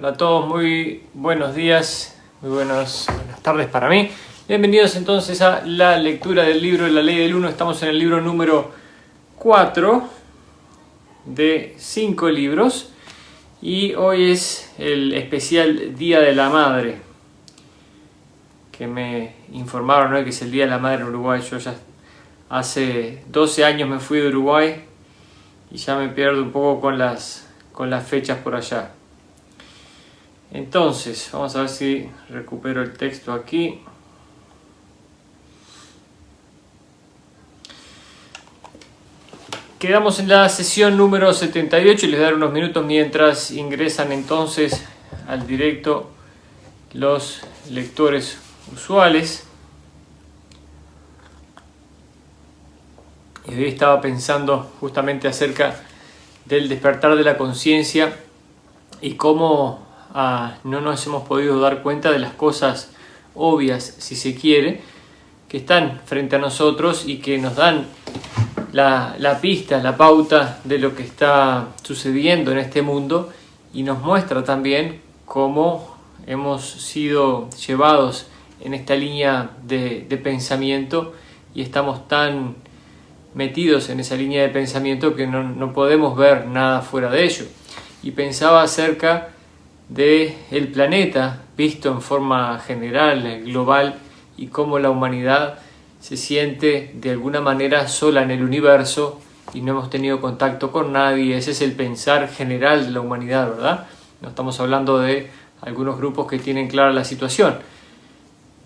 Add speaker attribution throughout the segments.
Speaker 1: Hola a todos, muy buenos días, muy buenas tardes para mí. Bienvenidos entonces a la lectura del libro de la Ley del Uno. Estamos en el libro número 4 de 5 libros y hoy es el especial Día de la Madre, que me informaron, ¿no?, que es el Día de la Madre en Uruguay. Yo ya hace 12 años me fui de Uruguay y ya me pierdo un poco con las fechas por allá. Entonces, vamos a ver si recupero el texto aquí. Quedamos en la sesión número 78 y les daré unos minutos mientras ingresan entonces al directo los lectores usuales. Y hoy estaba pensando justamente acerca del despertar de la conciencia y cómo no nos hemos podido dar cuenta de las cosas obvias, si se quiere, que están frente a nosotros y que nos dan la pista, la pauta de lo que está sucediendo en este mundo, y nos muestra también cómo hemos sido llevados en esta línea de pensamiento y estamos tan metidos en esa línea de pensamiento que no podemos ver nada fuera de ello. Y pensaba acerca del planeta visto en forma general, global, y cómo la humanidad se siente de alguna manera sola en el universo y no hemos tenido contacto con nadie. Ese es el pensar general de la humanidad, ¿verdad? No estamos hablando de algunos grupos que tienen clara la situación.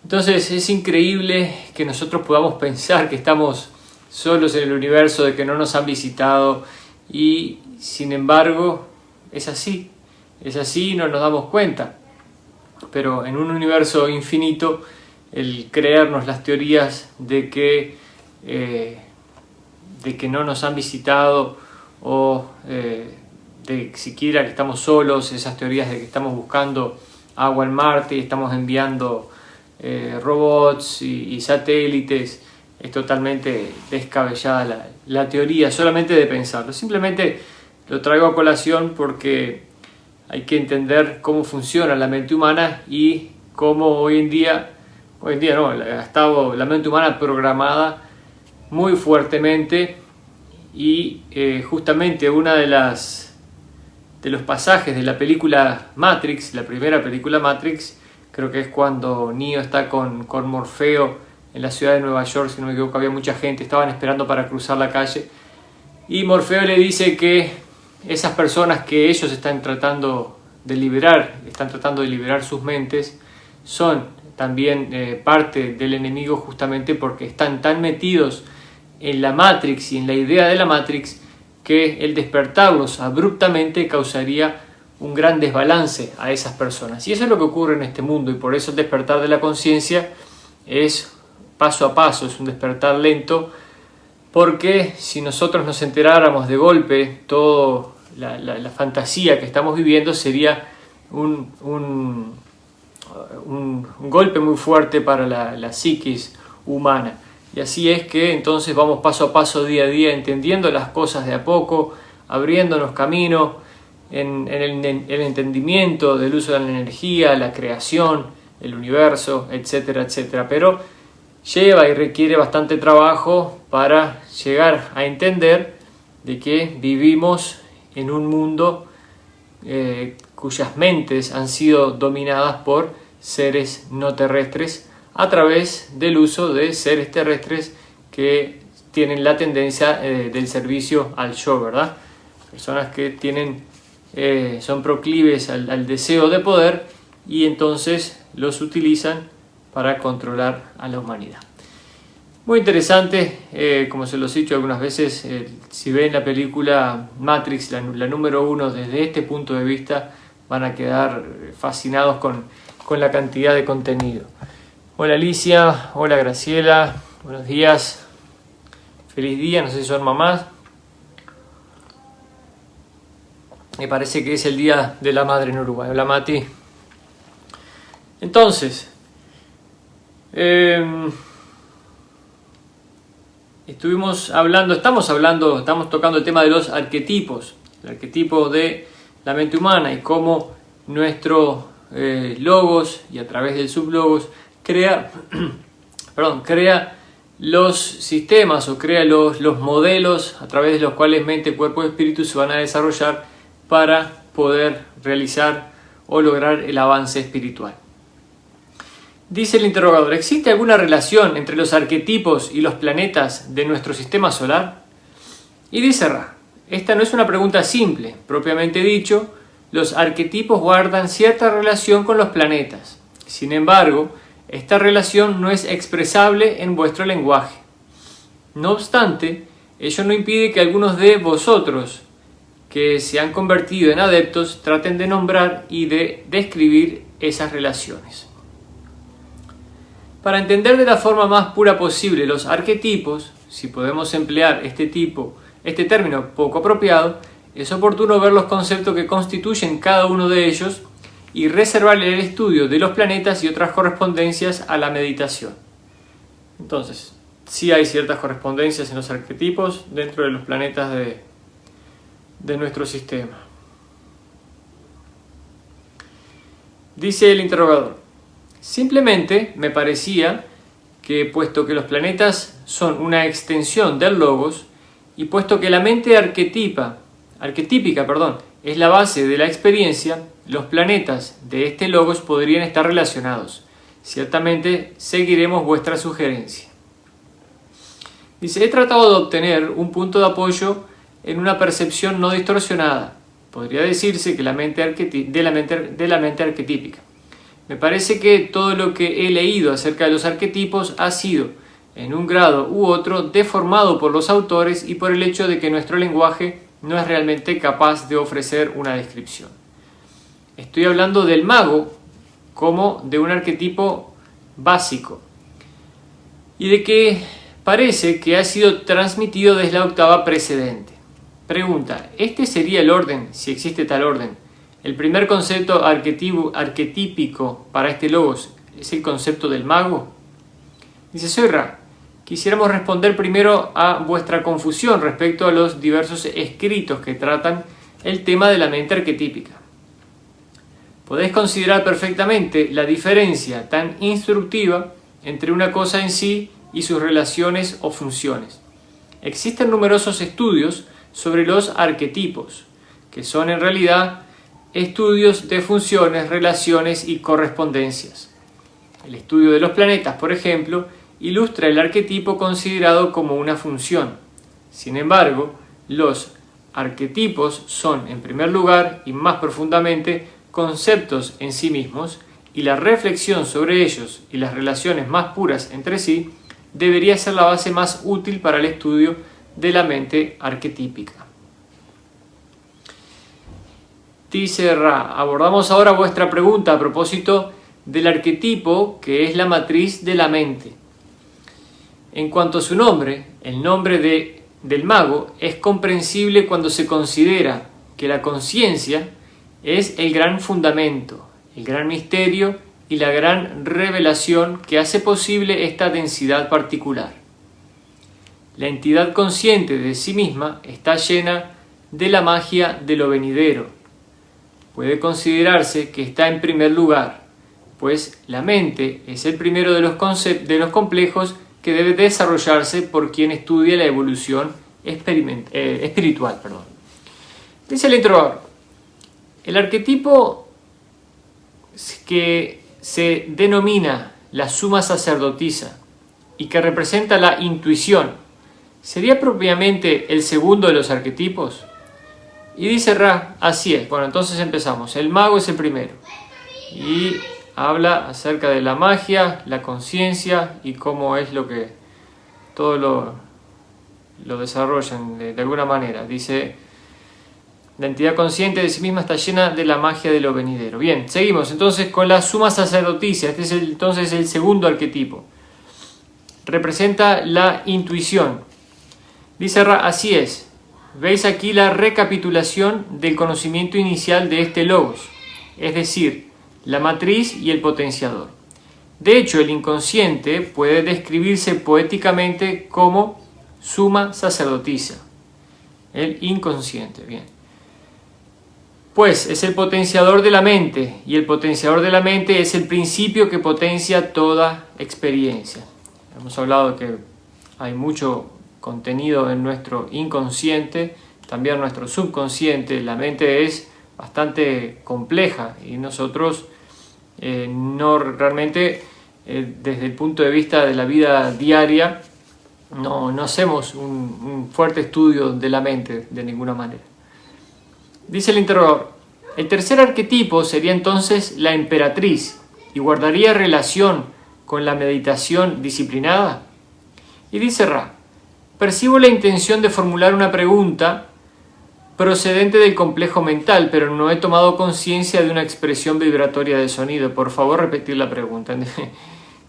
Speaker 1: Entonces es increíble que nosotros podamos pensar que estamos solos en el universo, de que no nos han visitado, y sin embargo es así y no nos damos cuenta. Pero en un universo infinito, el creernos las teorías de que no nos han visitado o de siquiera que estamos solos, esas teorías de que estamos buscando agua en Marte y estamos enviando robots y satélites, es totalmente descabellada la teoría, solamente de pensarlo. Simplemente lo traigo a colación porque hay que entender cómo funciona la mente humana y cómo hoy en día no, ha estado la mente humana programada muy fuertemente. Y justamente una de los pasajes de la película Matrix, la primera película Matrix, creo que es cuando Neo está con Morfeo en la ciudad de Nueva York, si no me equivoco, había mucha gente, estaban esperando para cruzar la calle, y Morfeo le dice que esas personas que ellos están tratando de liberar sus mentes, son también parte del enemigo, justamente porque están tan metidos en la Matrix y en la idea de la Matrix que el despertarlos abruptamente causaría un gran desbalance a esas personas. Y eso es lo que ocurre en este mundo, y por eso el despertar de la conciencia es paso a paso, es un despertar lento, porque si nosotros nos enteráramos de golpe toda la fantasía que estamos viviendo, sería un golpe muy fuerte para la psiquis humana. Y así es que entonces vamos paso a paso, día a día, entendiendo las cosas de a poco, abriéndonos camino en el entendimiento del uso de la energía, la creación, el universo, etcétera, etcétera. Pero lleva y requiere bastante trabajo para llegar a entender de que vivimos en un mundo cuyas mentes han sido dominadas por seres no terrestres a través del uso de seres terrestres que tienen la tendencia del servicio al yo, ¿verdad? Personas que son proclives al deseo de poder, y entonces los utilizan para controlar a la humanidad. Muy interesante, como se los he dicho algunas veces, si ven la película Matrix, la número 1, desde este punto de vista, van a quedar fascinados con la cantidad de contenido. Hola Alicia, hola Graciela, buenos días, feliz día, no sé si son mamás. Me parece que es el Día de la Madre en Uruguay. Hola Mati. Entonces, estamos tocando el tema de los arquetipos, el arquetipo de la mente humana y cómo nuestro logos y a través del sublogos crea, crea los sistemas o crea los modelos a través de los cuales mente, cuerpo y espíritu se van a desarrollar para poder realizar o lograr el avance espiritual. Dice el interrogador, ¿existe alguna relación entre los arquetipos y los planetas de nuestro sistema solar? Y dice Ra, esta no es una pregunta simple, propiamente dicho, los arquetipos guardan cierta relación con los planetas. Sin embargo, esta relación no es expresable en vuestro lenguaje. No obstante, ello no impide que algunos de vosotros que se han convertido en adeptos traten de nombrar y de describir esas relaciones. Para entender de la forma más pura posible los arquetipos, si podemos emplear este término poco apropiado, es oportuno ver los conceptos que constituyen cada uno de ellos y reservar el estudio de los planetas y otras correspondencias a la meditación. Entonces, sí hay ciertas correspondencias en los arquetipos dentro de los planetas de nuestro sistema. Dice el interrogador, simplemente me parecía que puesto que los planetas son una extensión del logos y puesto que la mente arquetípica, es la base de la experiencia, los planetas de este logos podrían estar relacionados. Ciertamente seguiremos vuestra sugerencia. Dice, he tratado de obtener un punto de apoyo en una percepción no distorsionada. Podría decirse que la mente arquetípica. Me parece que todo lo que he leído acerca de los arquetipos ha sido, en un grado u otro, deformado por los autores y por el hecho de que nuestro lenguaje no es realmente capaz de ofrecer una descripción. Estoy hablando del mago como de un arquetipo básico y de que parece que ha sido transmitido desde la octava precedente. Pregunta, ¿este sería el orden, si existe tal orden? El primer concepto arquetípico para este logos es el concepto del mago. Dice, soy Ra. Quisiéramos responder primero a vuestra confusión respecto a los diversos escritos que tratan el tema de la mente arquetípica. Podéis considerar perfectamente la diferencia tan instructiva entre una cosa en sí y sus relaciones o funciones. Existen numerosos estudios sobre los arquetipos, que son en realidad estudios de funciones, relaciones y correspondencias. El estudio de los planetas, por ejemplo, ilustra el arquetipo considerado como una función. Sin embargo, los arquetipos son, en primer lugar y más profundamente, conceptos en sí mismos, y la reflexión sobre ellos y las relaciones más puras entre sí debería ser la base más útil para el estudio de la mente arquetípica. Dice Ra, abordamos ahora vuestra pregunta a propósito del arquetipo que es la matriz de la mente. En cuanto a su nombre, el nombre del mago es comprensible cuando se considera que la conciencia es el gran fundamento, el gran misterio y la gran revelación que hace posible esta densidad particular. La entidad consciente de sí misma está llena de la magia de lo venidero. Puede considerarse que está en primer lugar, pues la mente es el primero de los complejos que debe desarrollarse por quien estudia la evolución espiritual. Dice el interrogador, el arquetipo que se denomina la suma sacerdotisa y que representa la intuición, ¿sería propiamente el segundo de los arquetipos? Y dice Ra, así es. Bueno, entonces empezamos. El mago es el primero. Y habla acerca de la magia, la conciencia y cómo es lo que todo lo desarrollan de alguna manera. Dice, la entidad consciente de sí misma está llena de la magia de lo venidero. Bien, seguimos entonces con la suma sacerdotisa. Este es entonces el segundo arquetipo. Representa la intuición. Dice Ra, así es. Veis aquí la recapitulación del conocimiento inicial de este logos, es decir, la matriz y el potenciador. De hecho, el inconsciente puede describirse poéticamente como suma sacerdotisa. El inconsciente, bien. Pues es el potenciador de la mente, y el potenciador de la mente es el principio que potencia toda experiencia. Hemos hablado que hay mucho contenido en nuestro inconsciente, también nuestro subconsciente. La mente es bastante compleja y nosotros no realmente, desde el punto de vista de la vida diaria, no hacemos un fuerte estudio de la mente de ninguna manera. Dice el interrogador: el tercer arquetipo sería entonces la emperatriz y guardaría relación con la meditación disciplinada. Y dice Ra: percibo la intención de formular una pregunta procedente del complejo mental, pero no he tomado conciencia de una expresión vibratoria de sonido. Por favor, repetir la pregunta.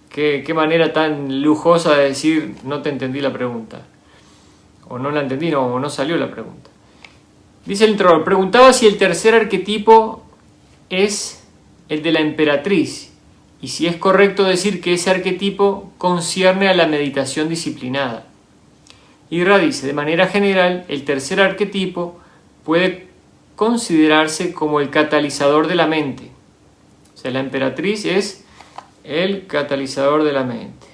Speaker 1: ¿Qué manera tan lujosa de decir no te entendí la pregunta? O no la entendí, o no salió la pregunta. Dice el interrogador: preguntaba si el tercer arquetipo es el de la emperatriz y si es correcto decir que ese arquetipo concierne a la meditación disciplinada. Y Ra dice: de manera general, el tercer arquetipo puede considerarse como el catalizador de la mente. O sea, la emperatriz es el catalizador de la mente.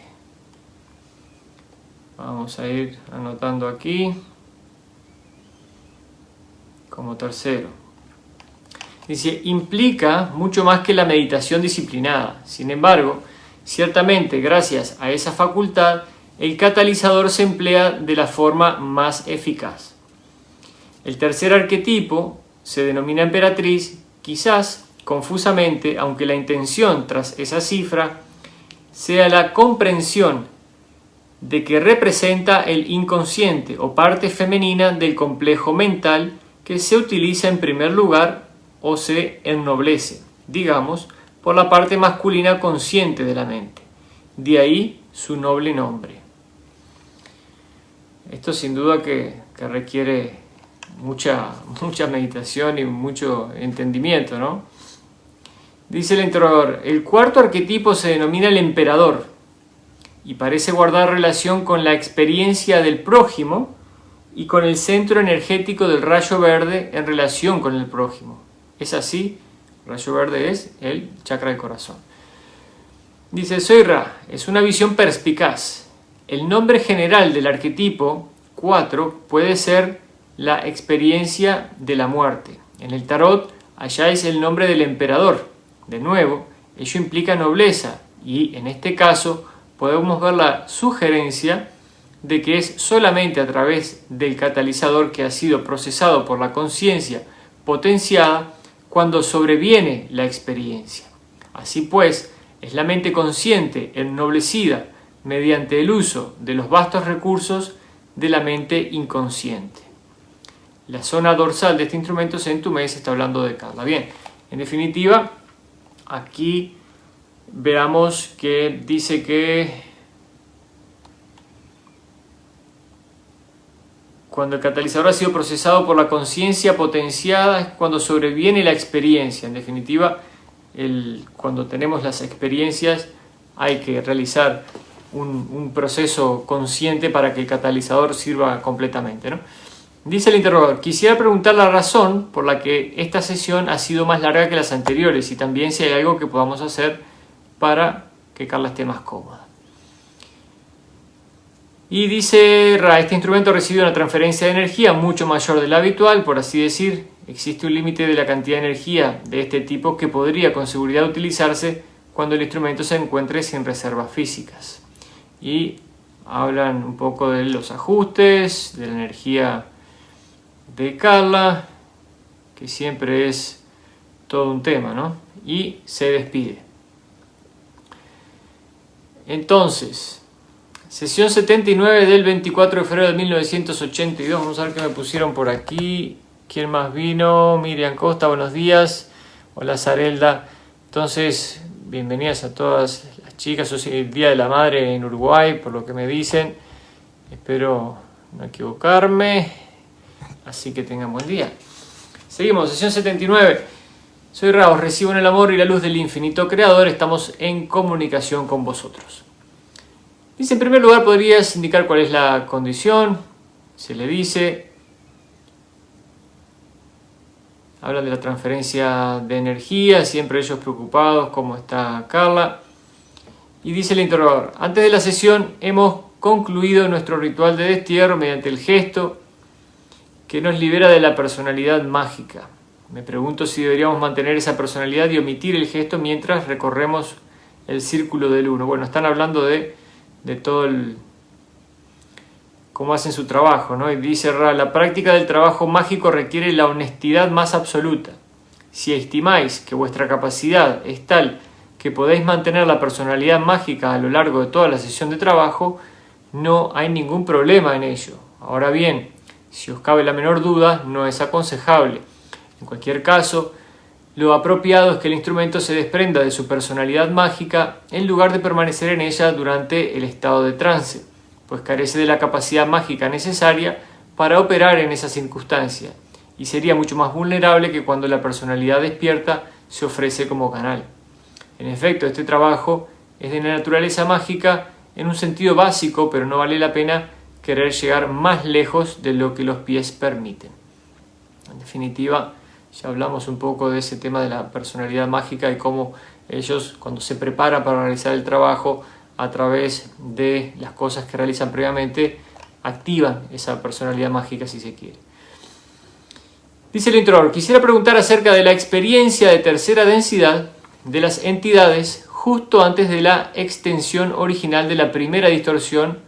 Speaker 1: Vamos a ir anotando aquí como tercero. Dice: implica mucho más que la meditación disciplinada. Sin embargo, ciertamente gracias a esa facultad, el catalizador se emplea de la forma más eficaz. El tercer arquetipo se denomina emperatriz, quizás confusamente, aunque la intención tras esa cifra sea la comprensión de que representa el inconsciente o parte femenina del complejo mental que se utiliza en primer lugar o se ennoblece, digamos, por la parte masculina consciente de la mente. De ahí su noble nombre. Esto sin duda que requiere mucha meditación y mucho entendimiento, ¿no? Dice el interrogador: el cuarto arquetipo se denomina el emperador y parece guardar relación con la experiencia del prójimo y con el centro energético del rayo verde en relación con el prójimo. ¿Es así? El rayo verde es el chakra del corazón. Dice: soy Ra, es una visión perspicaz. El nombre general del arquetipo 4 puede ser la experiencia de la muerte. En el tarot halláis el nombre del emperador. De nuevo, ello implica nobleza y en este caso podemos ver la sugerencia de que es solamente a través del catalizador que ha sido procesado por la conciencia potenciada cuando sobreviene la experiencia. Así pues, es la mente consciente ennoblecida mediante el uso de los vastos recursos de la mente inconsciente. La zona dorsal de este instrumento es en tu mes, está hablando de Carla. Bien, en definitiva, aquí veamos que dice que cuando el catalizador ha sido procesado por la conciencia potenciada es cuando sobreviene la experiencia. En definitiva, cuando tenemos las experiencias hay que realizar un proceso consciente para que el catalizador sirva completamente, ¿no? Dice el interrogador: quisiera preguntar la razón por la que esta sesión ha sido más larga que las anteriores y también si hay algo que podamos hacer para que Carla esté más cómoda. Y dice Ra: este instrumento recibe una transferencia de energía mucho mayor de la habitual, por así decir. Existe un límite de la cantidad de energía de este tipo que podría con seguridad utilizarse cuando el instrumento se encuentre sin reservas físicas. Y hablan un poco de los ajustes, de la energía de Carla, que siempre es todo un tema, ¿no? Y se despide. Entonces, sesión 79 del 24 de febrero de 1982. Vamos a ver qué me pusieron por aquí. ¿Quién más vino? Miriam Costa, buenos días. Hola Zarelda. Entonces, bienvenidas a todas las chicas. Hoy es el Día de la Madre en Uruguay, por lo que me dicen. Espero no equivocarme. Así que tengan buen día. Seguimos, sesión 79. Soy Ra, os recibo en el amor y la luz del infinito creador. Estamos en comunicación con vosotros. Dice: en primer lugar, ¿podrías indicar cuál es la condición? Se le dice: hablan de la transferencia de energía, siempre ellos preocupados, cómo está Carla. Y dice el interrogador, antes de la sesión hemos concluido nuestro ritual de destierro mediante el gesto que nos libera de la personalidad mágica. Me pregunto si deberíamos mantener esa personalidad y omitir el gesto mientras recorremos el círculo del uno. Bueno, están hablando de todo el cómo hacen su trabajo, ¿no? Y dice Ra, la práctica del trabajo mágico requiere la honestidad más absoluta. Si estimáis que vuestra capacidad es tal que podéis mantener la personalidad mágica a lo largo de toda la sesión de trabajo, no hay ningún problema en ello. Ahora bien, si os cabe la menor duda, no es aconsejable. En cualquier caso, lo apropiado es que el instrumento se desprenda de su personalidad mágica en lugar de permanecer en ella durante el estado de trance, pues carece de la capacidad mágica necesaria para operar en esa circunstancia y sería mucho más vulnerable que cuando la personalidad despierta se ofrece como canal. En efecto, este trabajo es de naturaleza mágica en un sentido básico, pero no vale la pena querer llegar más lejos de lo que los pies permiten. En definitiva, ya hablamos un poco de ese tema de la personalidad mágica y cómo ellos, cuando se preparan para realizar el trabajo a través de las cosas que realizan previamente, activan esa personalidad mágica si se quiere. Dice el introductor, quisiera preguntar acerca de la experiencia de tercera densidad de las entidades justo antes de la extensión original de la primera distorsión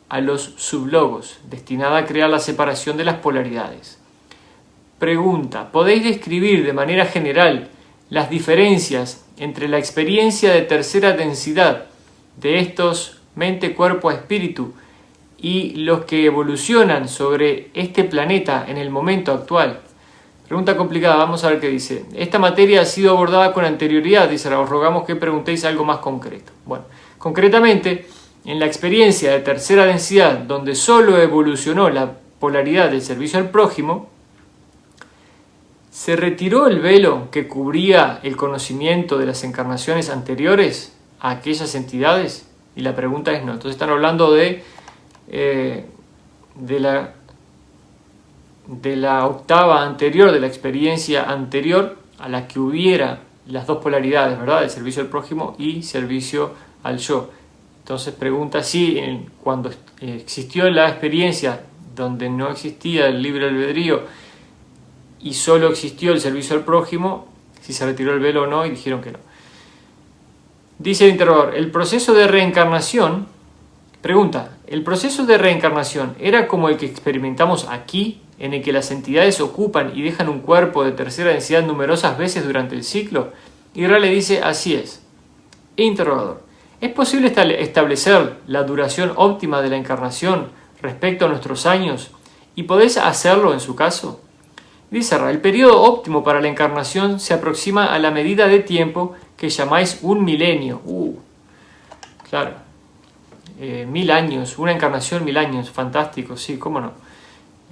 Speaker 1: a los sublogos, destinada a crear la separación de las polaridades. Pregunta, ¿podéis describir de manera general las diferencias entre la experiencia de tercera densidad de estos mente, cuerpo, espíritu y los que evolucionan sobre este planeta en el momento actual? Pregunta complicada, vamos a ver qué dice. Esta materia ha sido abordada con anterioridad, dice, os rogamos que preguntéis algo más concreto. Bueno, concretamente, en la experiencia de tercera densidad, donde solo evolucionó la polaridad del servicio al prójimo, ¿se retiró el velo que cubría el conocimiento de las encarnaciones anteriores a aquellas entidades? Y la pregunta es no. Entonces están hablando de la octava anterior, de la experiencia anterior a la que hubiera las dos polaridades, ¿verdad? El servicio al prójimo y servicio al yo. Entonces pregunta si cuando existió la experiencia donde no existía el libre albedrío y solo existió el servicio al prójimo, si se retiró el velo o no, y dijeron que no. Dice el interrogador, el proceso de reencarnación, pregunta, ¿el proceso de reencarnación era como el que experimentamos aquí, en el que las entidades ocupan y dejan un cuerpo de tercera densidad numerosas veces durante el ciclo? Y Ra le dice, así es. Interrogador, ¿es posible establecer la duración óptima de la encarnación respecto a nuestros años? ¿Y podéis hacerlo en su caso? Dice Ra, el periodo óptimo para la encarnación se aproxima a la medida de tiempo que llamáis un milenio. Claro. 1000 años, una encarnación 1000 años, fantástico, sí, cómo no.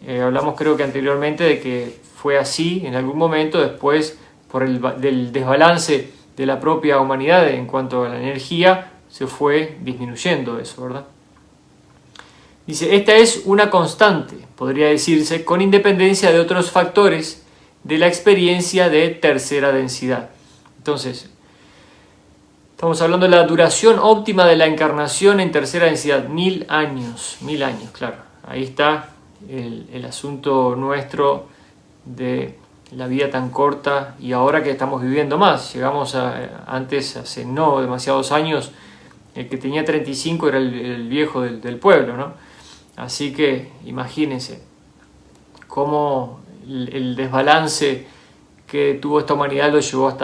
Speaker 1: Hablamos creo que anteriormente de que fue así en algún momento, después por del desbalance de la propia humanidad en cuanto a la energía, se fue disminuyendo eso, ¿verdad? Dice, esta es una constante, podría decirse, con independencia de otros factores de la experiencia de tercera densidad. Entonces, estamos hablando de la duración óptima de la encarnación en tercera densidad, 1000 años, claro. Ahí está el asunto nuestro de la vida tan corta y ahora que estamos viviendo más. Llegamos antes, hace no demasiados años, el que tenía 35 era el viejo del pueblo, ¿no? Así que imagínense cómo el desbalance que tuvo esta humanidad lo llevó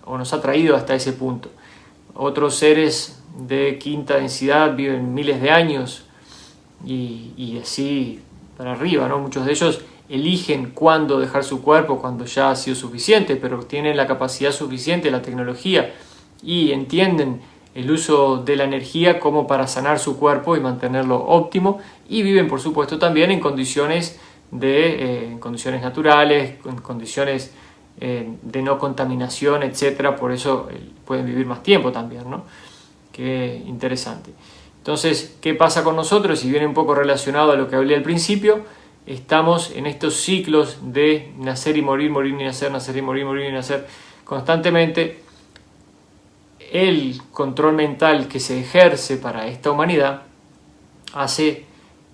Speaker 1: o nos ha traído hasta ese punto. Otros seres de quinta densidad viven miles de años y así para arriba, ¿no? Muchos de ellos eligen cuándo dejar su cuerpo, cuando ya ha sido suficiente, pero tienen la capacidad suficiente, la tecnología, y entienden el uso de la energía como para sanar su cuerpo y mantenerlo óptimo, y viven por supuesto también en condiciones condiciones naturales, en condiciones de no contaminación, etcétera. Por eso pueden vivir más tiempo también, ¿no? Qué interesante. Entonces, ¿qué pasa con nosotros? Y viene un poco relacionado a lo que hablé al principio, estamos en estos ciclos de nacer y morir, morir y nacer, nacer y morir, morir y nacer constantemente. El control mental que se ejerce para esta humanidad hace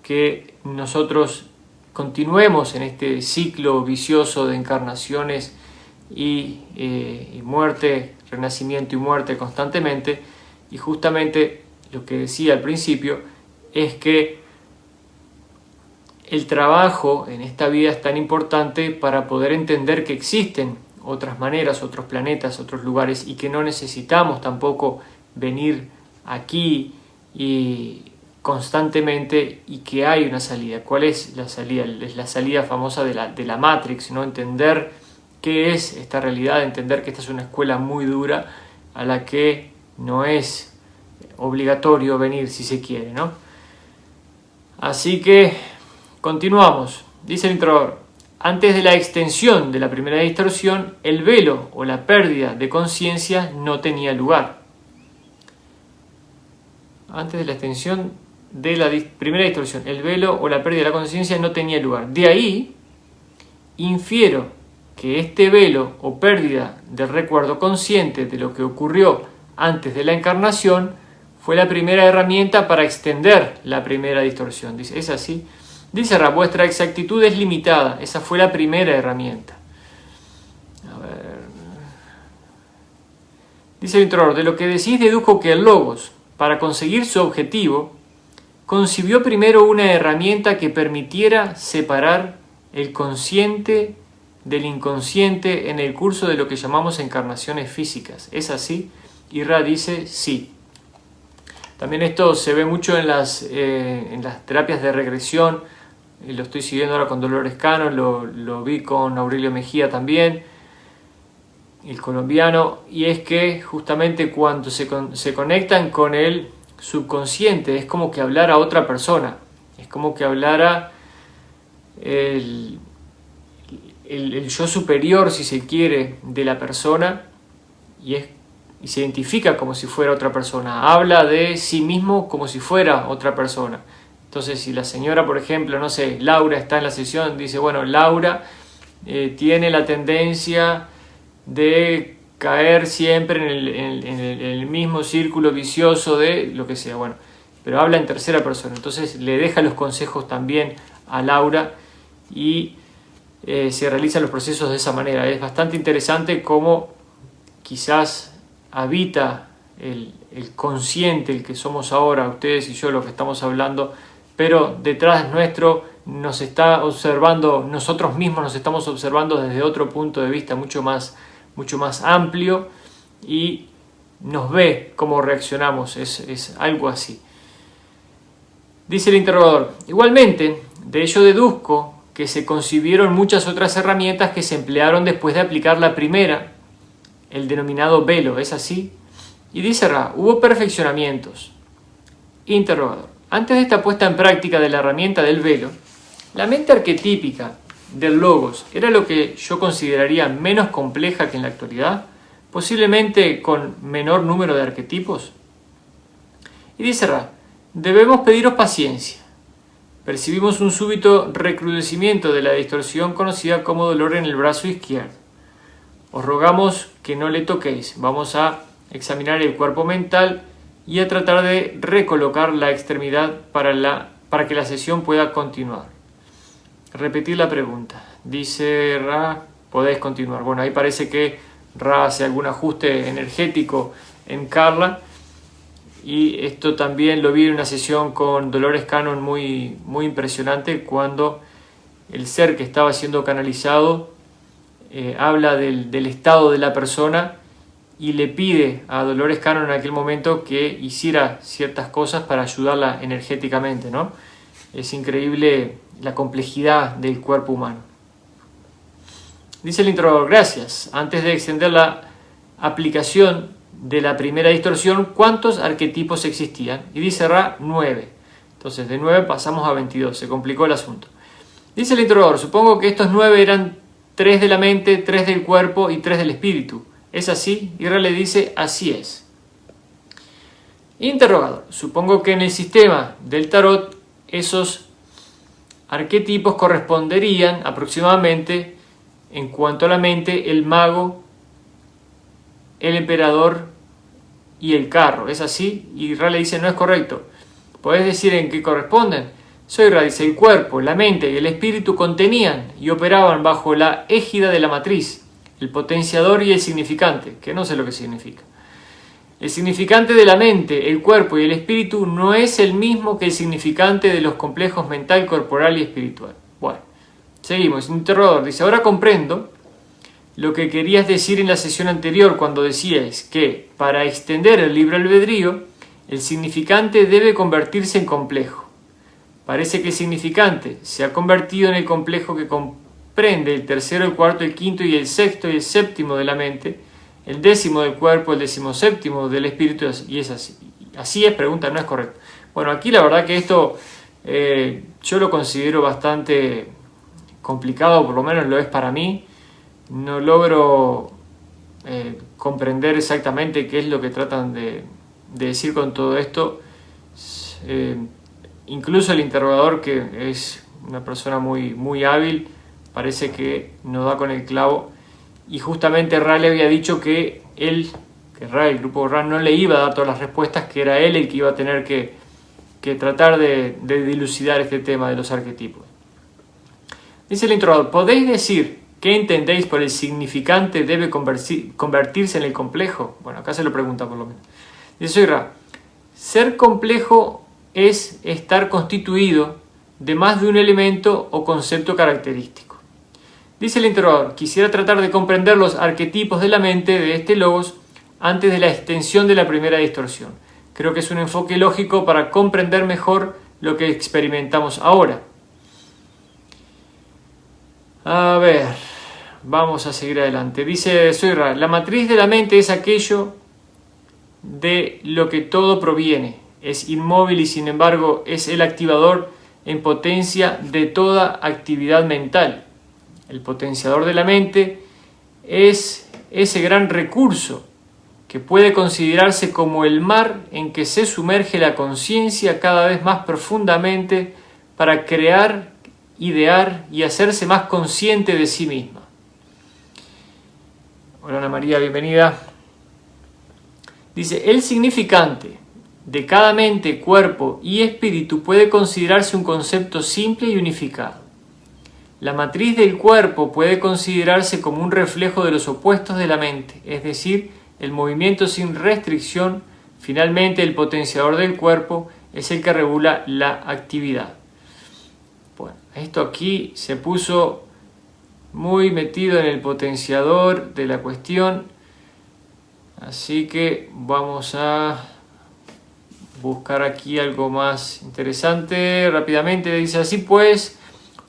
Speaker 1: que nosotros continuemos en este ciclo vicioso de encarnaciones y muerte, renacimiento y muerte constantemente. Y justamente lo que decía al principio es que el trabajo en esta vida es tan importante para poder entender que existen otras maneras, otros planetas, otros lugares, y que no necesitamos tampoco venir aquí y constantemente, y que hay una salida. ¿Cuál es la salida? Es la salida famosa de la Matrix, ¿no? Entender qué es esta realidad, entender que esta es una escuela muy dura a la que no es obligatorio venir si se quiere, ¿no? Así que continuamos. Dice el introductor: antes de la extensión de la primera distorsión, el velo o la pérdida de conciencia no tenía lugar. Antes de la extensión de la primera distorsión, el velo o la pérdida de la conciencia no tenía lugar. De ahí infiero que este velo o pérdida del recuerdo consciente de lo que ocurrió antes de la encarnación fue la primera herramienta para extender la primera distorsión. Dice, ¿es así? Dice Ra, vuestra exactitud es limitada. Esa fue la primera herramienta. A ver. Dice el introductor: de lo que decís dedujo que el Logos, para conseguir su objetivo, concibió primero una herramienta que permitiera separar el consciente del inconsciente en el curso de lo que llamamos encarnaciones físicas. ¿Es así? Y Ra dice sí. También esto se ve mucho en las terapias de regresión. Lo estoy siguiendo ahora con Dolores Cannon, lo vi con Aurelio Mejía también, el colombiano, y es que justamente cuando se conectan con el subconsciente es como que hablara a otra persona, es como que hablara el yo superior, si se quiere, de la persona, y se identifica como si fuera otra persona, habla de sí mismo como si fuera otra persona. Entonces, si la señora, por ejemplo, no sé, Laura está en la sesión, dice, bueno, Laura tiene la tendencia de caer siempre en el mismo círculo vicioso de lo que sea, bueno, pero habla en tercera persona. Entonces le deja los consejos también a Laura y se realizan los procesos de esa manera. Es bastante interesante cómo quizás habita el consciente, el que somos ahora, ustedes y yo, lo que estamos hablando, pero detrás nuestro nos está observando, nosotros mismos nos estamos observando desde otro punto de vista mucho más amplio, y nos ve cómo reaccionamos. Es algo así. Dice el interrogador: igualmente, de ello deduzco que se concibieron muchas otras herramientas que se emplearon después de aplicar la primera, el denominado velo. ¿Es así? Y dice Ra: hubo perfeccionamientos. Interrogador: antes de esta puesta en práctica de la herramienta del velo, la mente arquetípica del Logos era lo que yo consideraría menos compleja que en la actualidad, posiblemente con menor número de arquetipos. Y dice Ra: debemos pediros paciencia. Percibimos un súbito recrudecimiento de la distorsión conocida como dolor en el brazo izquierdo. Os rogamos que no le toquéis. Vamos a examinar el cuerpo mental y a tratar de recolocar la extremidad para que la sesión pueda continuar. Repetir la pregunta. Dice Ra: podéis continuar. Bueno, ahí parece que Ra hace algún ajuste energético en Carla, y esto también lo vi en una sesión con Dolores Cannon muy impresionante, cuando el ser que estaba siendo canalizado habla del estado de la persona y le pide a Dolores Cannon en aquel momento que hiciera ciertas cosas para ayudarla energéticamente, ¿no? Es increíble la complejidad del cuerpo humano. Dice el introductor: gracias. Antes de extender la aplicación de la primera distorsión, ¿cuántos arquetipos existían? Y dice Ra: 9. Entonces de 9 pasamos a 22, se complicó el asunto. Dice el introductor: supongo que estos 9 eran 3 de la mente, 3 del cuerpo y 3 del espíritu. ¿Es así? Y Ra le dice: así es. Interrogador: supongo que en el sistema del tarot esos arquetipos corresponderían aproximadamente, en cuanto a la mente, el mago, el emperador y el carro. ¿Es así? Y Ra le dice, no es correcto. ¿Podés decir en qué corresponden? Zohar dice, el cuerpo, la mente y el espíritu contenían y operaban bajo la égida de la matriz, el potenciador y el significante, que no sé lo que significa. El significante de la mente, el cuerpo y el espíritu no es el mismo que el significante de los complejos mental, corporal y espiritual. Bueno, seguimos. Interrogador dice, ahora comprendo lo que querías decir en la sesión anterior cuando decías que para extender el libre albedrío, el significante debe convertirse en complejo. Parece que el significante se ha convertido en el complejo que comprende el tercero, el cuarto, el quinto y el sexto y el séptimo de la mente, el décimo del cuerpo, el decimoséptimo del espíritu, y es así. Así es, pregunta, no es correcto. Bueno, aquí la verdad que esto yo lo considero bastante complicado, por lo menos lo es para mí. No logro comprender exactamente qué es lo que tratan de decir con todo esto. Incluso el interrogador, que es una persona muy hábil, parece que no da con el clavo. Y justamente Ra le había dicho que el grupo Ra no le iba a dar todas las respuestas, que era él el que iba a tener que tratar de dilucidar este tema de los arquetipos. Dice el interrogador, ¿podéis decir qué entendéis por el significante debe convertirse en el complejo? Bueno, acá se lo pregunta por lo menos. Dice Ra, ser complejo es estar constituido de más de un elemento o concepto característico. Dice el interrogador, quisiera tratar de comprender los arquetipos de la mente de este logos antes de la extensión de la primera distorsión. Creo que es un enfoque lógico para comprender mejor lo que experimentamos ahora. A ver, vamos a seguir adelante. Dice Zohar, la matriz de la mente es aquello de lo que todo proviene. Es inmóvil y sin embargo es el activador en potencia de toda actividad mental. El potenciador de la mente es ese gran recurso que puede considerarse como el mar en que se sumerge la conciencia cada vez más profundamente para crear, idear y hacerse más consciente de sí misma. Hola Ana María, bienvenida. Dice, el significante de cada mente, cuerpo y espíritu puede considerarse un concepto simple y unificado. La matriz del cuerpo puede considerarse como un reflejo de los opuestos de la mente, es decir, el movimiento sin restricción. Finalmente, el potenciador del cuerpo es el que regula la actividad. Bueno, esto aquí se puso muy metido en el potenciador de la cuestión, así que vamos a buscar aquí algo más interesante rápidamente. Dice, así pues,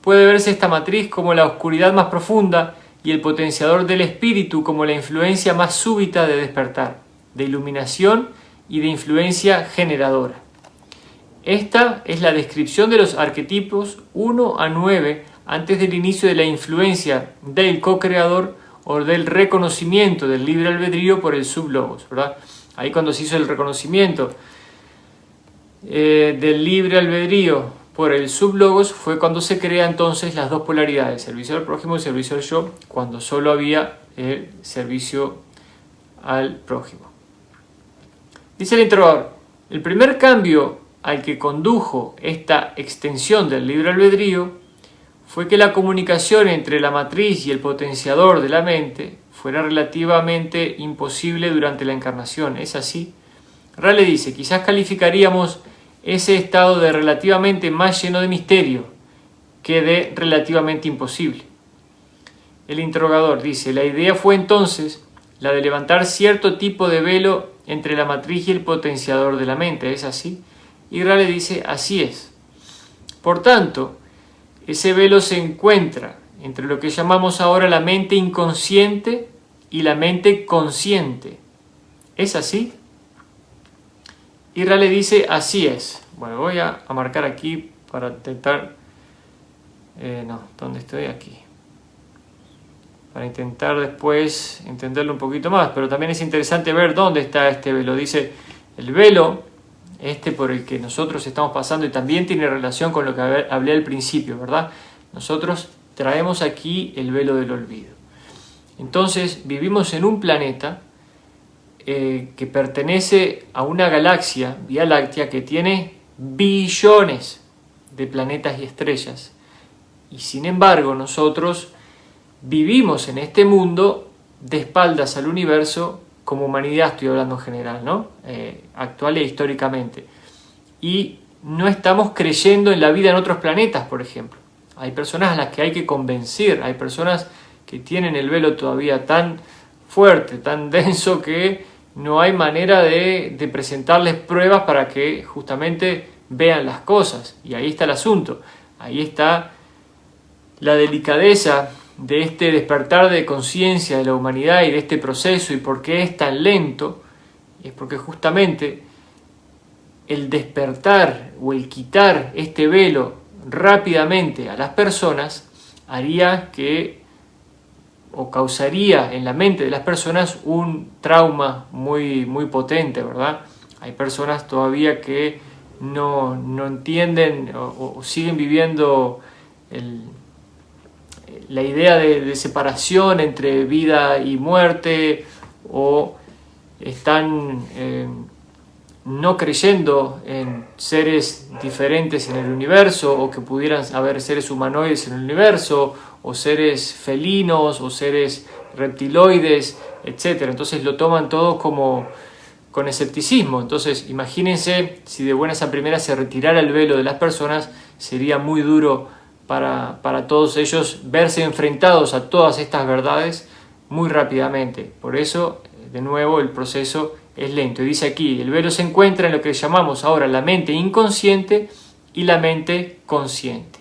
Speaker 1: puede verse esta matriz como la oscuridad más profunda y el potenciador del espíritu como la influencia más súbita de despertar, de iluminación y de influencia generadora. Esta es la descripción de los arquetipos 1 a 9 antes del inicio de la influencia del co-creador o del reconocimiento del libre albedrío por el sublogos, ¿verdad? Ahí cuando se hizo el reconocimiento del libre albedrío por el sublogos fue cuando se crea entonces las dos polaridades, servicio al prójimo y servicio al yo, cuando solo había el servicio al prójimo. Dice el interrogador, el primer cambio al que condujo esta extensión del libre albedrío fue que la comunicación entre la matriz y el potenciador de la mente fuera relativamente imposible durante la encarnación. ¿Es así? Ra le dice, quizás calificaríamos ese estado de relativamente más lleno de misterio que de relativamente imposible. El interrogador dice, la idea fue entonces la de levantar cierto tipo de velo entre la matriz y el potenciador de la mente. ¿Es así? Y Ra le dice, así es. Por tanto, ese velo se encuentra entre lo que llamamos ahora la mente inconsciente y la mente consciente. ¿Es así? Y Ra le dice, así es. Bueno, voy a marcar aquí para intentar... ¿dónde estoy? Aquí. Para intentar después entenderlo un poquito más. Pero también es interesante ver dónde está este velo. Dice, el velo por el que nosotros estamos pasando, y también tiene relación con lo que hablé al principio, ¿verdad? Nosotros traemos aquí el velo del olvido. Entonces vivimos en un planeta que pertenece a una galaxia, Vía Láctea, que tiene billones de planetas y estrellas. Y sin embargo nosotros vivimos en este mundo de espaldas al universo, como humanidad estoy hablando en general, ¿no? Actual e históricamente. Y no estamos creyendo en la vida en otros planetas, por ejemplo. Hay personas a las que hay que convencer, hay personas que tienen el velo todavía tan fuerte, tan denso, que no hay manera de presentarles pruebas para que justamente vean las cosas. Y ahí está el asunto, ahí está la delicadeza de este despertar de conciencia de la humanidad y de este proceso. ¿Y por qué es tan lento? Es porque justamente el despertar o el quitar este velo rápidamente a las personas haría que, o causaría en la mente de las personas, un trauma muy, muy potente, ¿verdad? Hay personas todavía que no entienden o siguen viviendo la idea de separación entre vida y muerte, o están no creyendo en seres diferentes en el universo, o que pudieran haber seres humanoides en el universo, o seres felinos, o seres reptiloides, etc. Entonces lo toman todo como con escepticismo. Entonces imagínense si de buenas a primeras se retirara el velo de las personas, sería muy duro para todos ellos verse enfrentados a todas estas verdades muy rápidamente. Por eso, de nuevo, el proceso es lento. Y dice aquí, el velo se encuentra en lo que llamamos ahora la mente inconsciente y la mente consciente.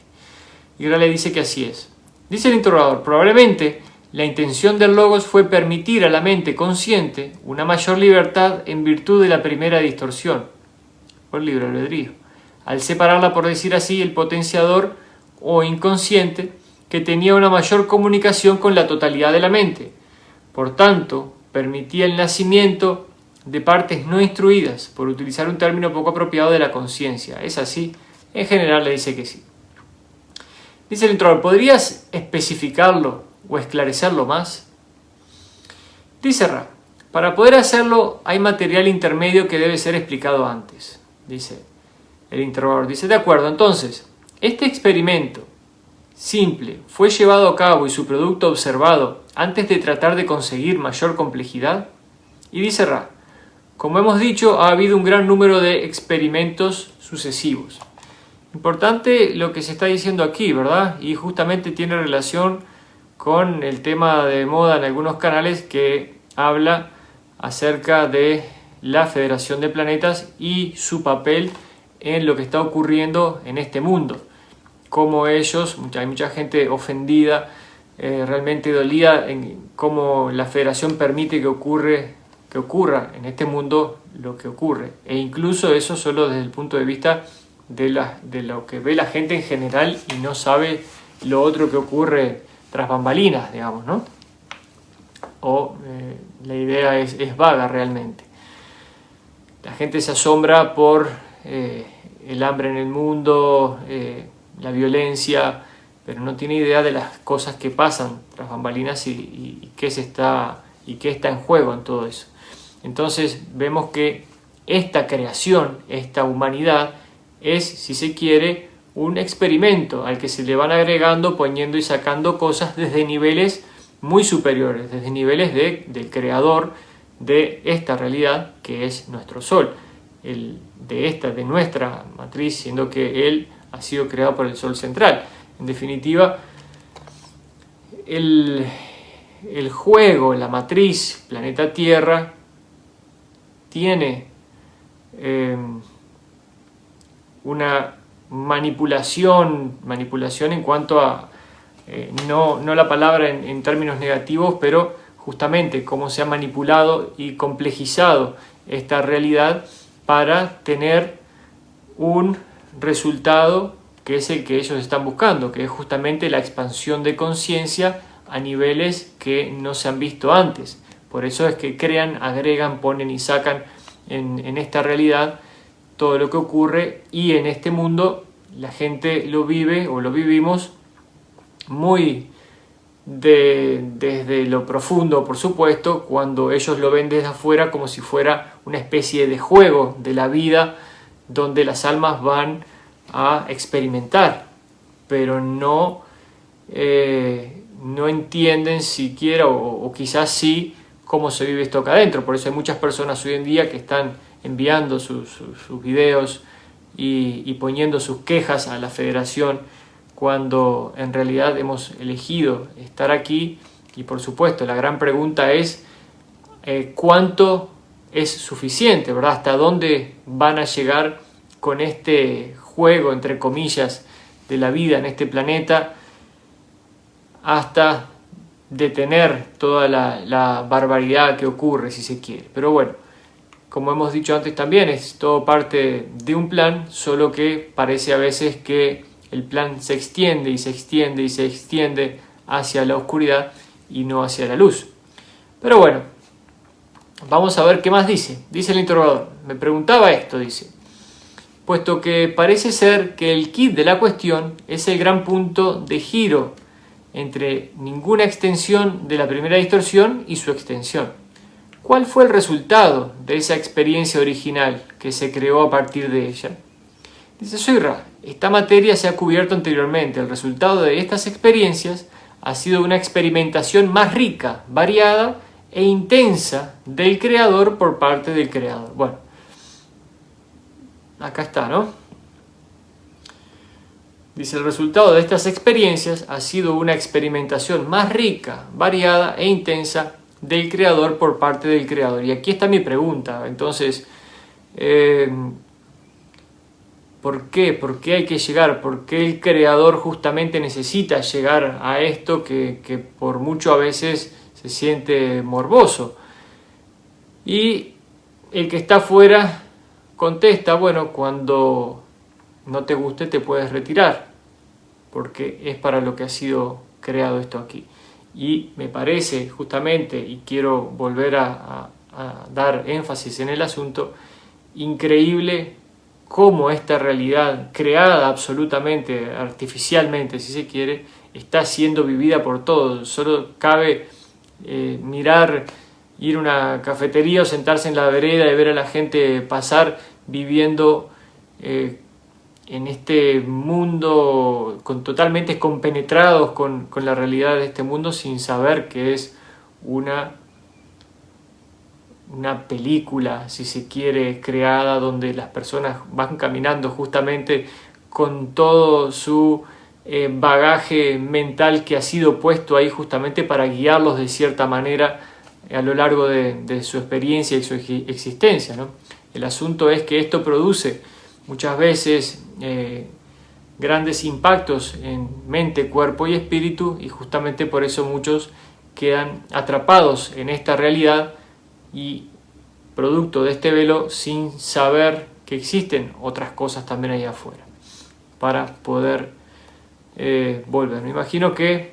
Speaker 1: Y Raleigh dice que así es. Dice el interrogador, probablemente la intención del Logos fue permitir a la mente consciente una mayor libertad en virtud de la primera distorsión, por libre albedrío, al separarla, por decir así, el potenciador o inconsciente, que tenía una mayor comunicación con la totalidad de la mente. Por tanto, permitía el nacimiento de partes no instruidas, por utilizar un término poco apropiado, de la conciencia. ¿Es así? En general le dice que sí. Dice el introductor, ¿podrías especificarlo o esclarecerlo más? Dice Ra, para poder hacerlo hay material intermedio que debe ser explicado antes. Dice el interrogador, dice, de acuerdo, entonces, este experimento simple fue llevado a cabo y su producto observado antes de tratar de conseguir mayor complejidad. Y dice Ra, como hemos dicho, ha habido un gran número de experimentos sucesivos. Importante lo que se está diciendo aquí, ¿verdad? Y justamente tiene relación con el tema de moda en algunos canales, que habla acerca de la Federación de Planetas y su papel en lo que está ocurriendo en este mundo. Como ellos, hay mucha gente ofendida, realmente dolida en cómo la Federación permite que ocurra en este mundo lo que ocurre. E incluso eso solo desde el punto de vista de lo que ve la gente en general, y no sabe lo otro que ocurre tras bambalinas, digamos, ¿no? O la idea es vaga realmente. La gente se asombra por el hambre en el mundo, la violencia, pero no tiene idea de las cosas que pasan tras bambalinas y qué está en juego en todo eso. Entonces vemos que esta creación, esta humanidad, es, si se quiere, un experimento al que se le van agregando, poniendo y sacando cosas desde niveles muy superiores, desde niveles del creador de esta realidad que es nuestro Sol, de nuestra matriz, siendo que él ha sido creado por el Sol central. En definitiva, el juego, la matriz, planeta Tierra, tiene una manipulación en cuanto a, no la palabra en términos negativos, pero justamente cómo se ha manipulado y complejizado esta realidad para tener un resultado que es el que ellos están buscando, que es justamente la expansión de conciencia a niveles que no se han visto antes. Por eso es que crean, agregan, ponen y sacan en esta realidad todo lo que ocurre, y en este mundo la gente lo vive o lo vivimos muy desde lo profundo, por supuesto, cuando ellos lo ven desde afuera como si fuera una especie de juego de la vida donde las almas van a experimentar, pero no entienden siquiera o quizás sí cómo se vive esto acá adentro. Por eso hay muchas personas hoy en día que están enviando sus videos y poniendo sus quejas a la federación, cuando en realidad hemos elegido estar aquí. Y por supuesto la gran pregunta es ¿cuánto es suficiente, ¿verdad? ¿Hasta dónde van a llegar con este juego, entre comillas, de la vida en este planeta, hasta detener toda la barbaridad que ocurre, si se quiere? Pero bueno, como hemos dicho antes también, es todo parte de un plan, solo que parece a veces que el plan se extiende y se extiende y se extiende hacia la oscuridad y no hacia la luz. Pero bueno, vamos a ver qué más dice. Dice el interrogador, me preguntaba esto, dice, puesto que parece ser que el quid de la cuestión es el gran punto de giro entre ninguna extensión de la primera distorsión y su extensión. ¿Cuál fue el resultado de esa experiencia original que se creó a partir de ella? Dice Soyra, esta materia se ha cubierto anteriormente. El resultado de estas experiencias ha sido una experimentación más rica, variada e intensa del creador por parte del creador. Bueno, acá está, ¿no? Dice, el resultado de estas experiencias ha sido una experimentación más rica, variada e intensa del creador por parte del creador. Y aquí está mi pregunta. Entonces, ¿por qué? ¿Por qué hay que llegar? ¿Por qué el creador justamente necesita llegar a esto que por mucho a veces se siente morboso? Y el que está afuera contesta, bueno, cuando no te guste te puedes retirar, porque es para lo que ha sido creado esto aquí. Y me parece justamente, y quiero volver a dar énfasis en el asunto, increíble cómo esta realidad, creada absolutamente, artificialmente si se quiere, está siendo vivida por todos. Solo cabe mirar, ir a una cafetería o sentarse en la vereda y ver a la gente pasar viviendo en este mundo, totalmente compenetrados con la realidad de este mundo, sin saber que es una película, si se quiere, creada donde las personas van caminando justamente con todo su bagaje mental que ha sido puesto ahí justamente para guiarlos de cierta manera a lo largo de su experiencia y su existencia, ¿no? El asunto es que esto produce muchas veces grandes impactos en mente, cuerpo y espíritu, y justamente por eso muchos quedan atrapados en esta realidad y producto de este velo sin saber que existen otras cosas también ahí afuera para poder volver. Me imagino que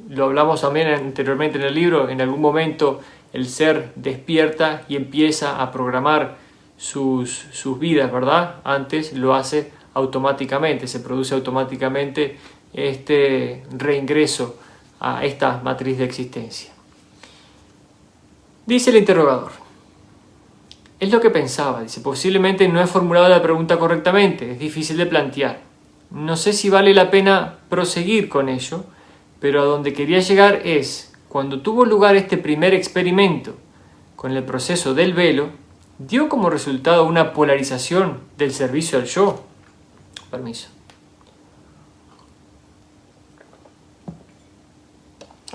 Speaker 1: lo hablamos también anteriormente en el libro, en algún momento el ser despierta y empieza a programar sus vidas, ¿verdad? Antes lo hace automáticamente, se produce automáticamente este reingreso a esta matriz de existencia. Dice el interrogador, es lo que pensaba, dice, posiblemente no he formulado la pregunta correctamente, es difícil de plantear. No sé si vale la pena proseguir con ello, pero a donde quería llegar es, cuando tuvo lugar este primer experimento con el proceso del velo, dio como resultado una polarización del servicio al yo. Permiso.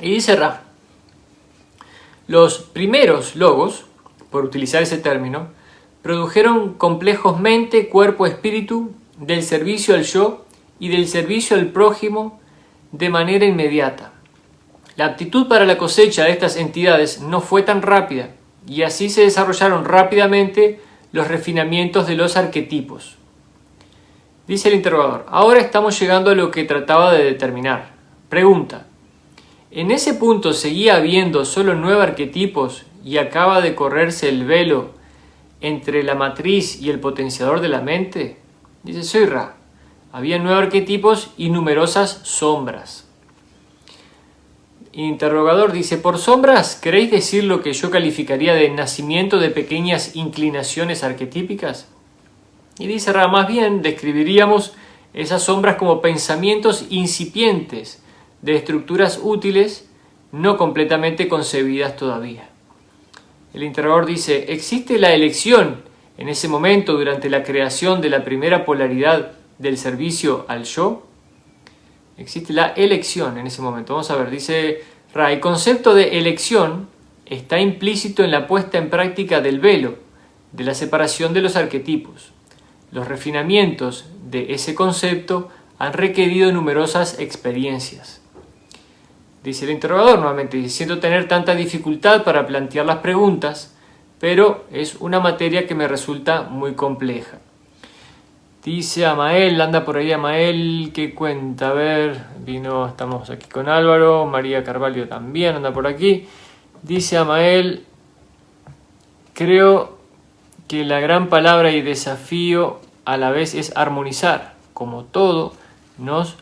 Speaker 1: Y dice Ra, los primeros logos, por utilizar ese término, produjeron complejos mente, cuerpo, espíritu, del servicio al yo y del servicio al prójimo de manera inmediata. La aptitud para la cosecha de estas entidades no fue tan rápida, y así se desarrollaron rápidamente los refinamientos de los arquetipos. Dice el interrogador, ahora estamos llegando a lo que trataba de determinar. Pregunta, ¿en ese punto seguía habiendo solo 9 arquetipos y acaba de correrse el velo entre la matriz y el potenciador de la mente? Dice, soy Ra. Había 9 arquetipos y numerosas sombras. Interrogador dice, por sombras, ¿queréis decir lo que yo calificaría de nacimiento de pequeñas inclinaciones arquetípicas? Y dice Ra, más bien describiríamos esas sombras como pensamientos incipientes de estructuras útiles no completamente concebidas todavía. El interrogador dice, ¿existe la elección en ese momento durante la creación de la primera polaridad del servicio al yo? Existe la elección en ese momento. Vamos a ver, dice Ra, el concepto de elección está implícito en la puesta en práctica del velo, de la separación de los arquetipos. Los refinamientos de ese concepto han requerido numerosas experiencias. Dice el interrogador nuevamente, siento tener tanta dificultad para plantear las preguntas, pero es una materia que me resulta muy compleja. Dice Amael, anda por ahí Amael, ¿qué cuenta? A ver, estamos aquí con Álvaro, María Carvalho también anda por aquí. Dice Amael, creo que la gran palabra y desafío a la vez es armonizar. Como todo, nos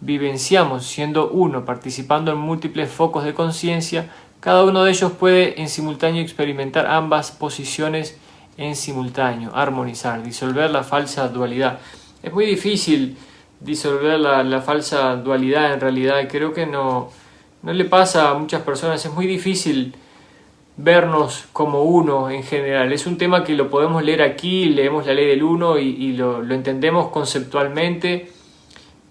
Speaker 1: vivenciamos siendo uno, participando en múltiples focos de conciencia. Cada uno de ellos puede en simultáneo experimentar ambas posiciones en simultáneo, armonizar, disolver la falsa dualidad. Es muy difícil disolver la falsa dualidad en realidad. Creo que no le pasa a muchas personas. Es muy difícil vernos como uno en general. Es un tema que lo podemos leer aquí, leemos la ley del uno y lo entendemos conceptualmente,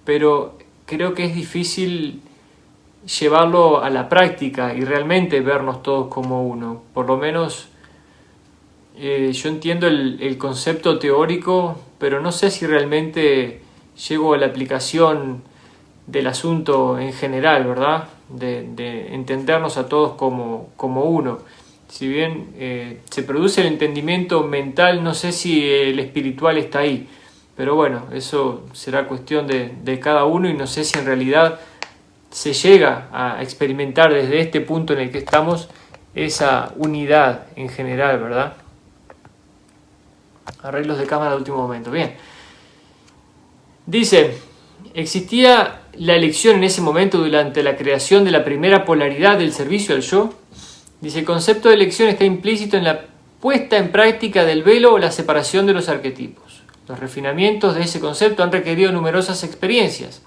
Speaker 1: pero creo que es difícil llevarlo a la práctica y realmente vernos todos como uno. Por lo menos yo entiendo el concepto teórico, pero no sé si realmente llego a la aplicación del asunto en general, ¿verdad? De entendernos a todos como uno. Si bien se produce el entendimiento mental, no sé si el espiritual está ahí. Pero bueno, eso será cuestión de cada uno y no sé si en realidad se llega a experimentar desde este punto en el que estamos esa unidad en general, ¿verdad? Arreglos de cámara de último momento. Bien. Dice, ¿existía la elección en ese momento durante la creación de la primera polaridad del servicio al yo? Dice, el concepto de elección está implícito en la puesta en práctica del velo o la separación de los arquetipos. Los refinamientos de ese concepto han requerido numerosas experiencias.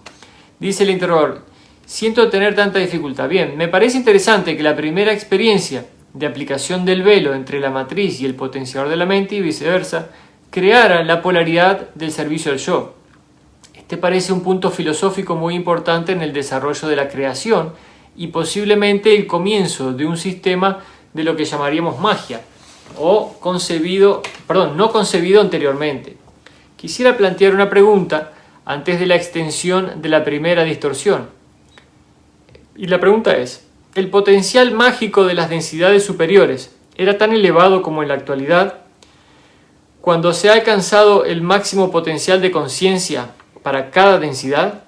Speaker 1: Dice el interrogador, siento tener tanta dificultad. Bien, me parece interesante que la primera experiencia de aplicación del velo entre la matriz y el potenciador de la mente y viceversa creara la polaridad del servicio al yo. Este parece un punto filosófico muy importante en el desarrollo de la creación y posiblemente el comienzo de un sistema de lo que llamaríamos magia, o no concebido anteriormente. Quisiera plantear una pregunta antes de la extensión de la primera distorsión. Y la pregunta es, ¿el potencial mágico de las densidades superiores era tan elevado como en la actualidad? Cuando se ha alcanzado el máximo potencial de conciencia para cada densidad.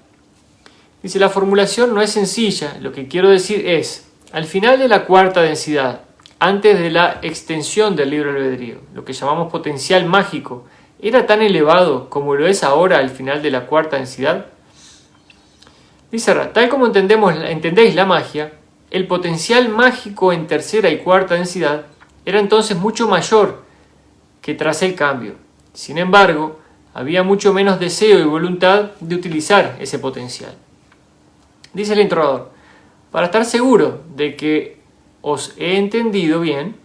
Speaker 1: Dice, la formulación no es sencilla, lo que quiero decir es, al final de la cuarta densidad, antes de la extensión del libre albedrío, lo que llamamos potencial mágico, ¿era tan elevado como lo es ahora al final de la cuarta densidad? Dice Ra, tal como entendéis la magia, el potencial mágico en tercera y cuarta densidad era entonces mucho mayor que tras el cambio. Sin embargo, había mucho menos deseo y voluntad de utilizar ese potencial. Dice el interrogador, para estar seguro de que os he entendido bien,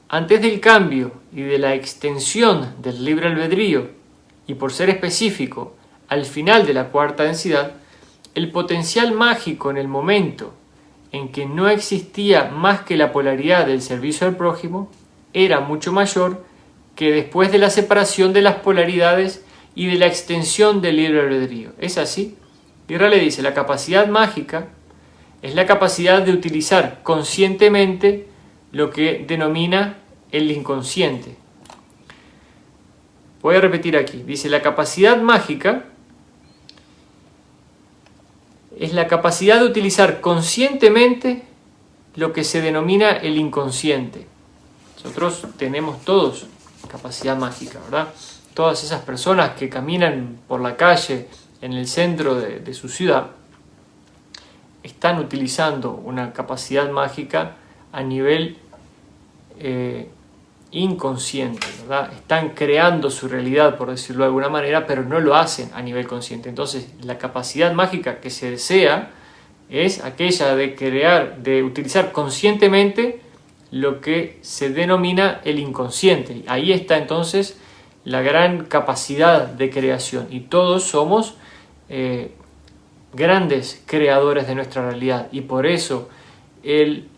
Speaker 1: antes del cambio y de la extensión del libre albedrío, y por ser específico, al final de la cuarta densidad, el potencial mágico en el momento en que no existía más que la polaridad del servicio al prójimo era mucho mayor que después de la separación de las polaridades y de la extensión del libre albedrío. ¿Es así? Y Ra le dice, la capacidad mágica es la capacidad de utilizar conscientemente lo que denomina el inconsciente. Voy a repetir aquí. Dice, la capacidad mágica es la capacidad de utilizar conscientemente lo que se denomina el inconsciente. Nosotros tenemos todos capacidad mágica, ¿verdad? Todas esas personas que caminan por la calle en el centro de su ciudad están utilizando una capacidad mágica a nivel inconsciente, ¿verdad? Están creando su realidad, por decirlo de alguna manera, pero no lo hacen a nivel consciente. Entonces, la capacidad mágica que se desea es aquella de crear, de utilizar conscientemente lo que se denomina el inconsciente. Ahí está entonces la gran capacidad de creación, y todos somos grandes creadores de nuestra realidad, y por eso el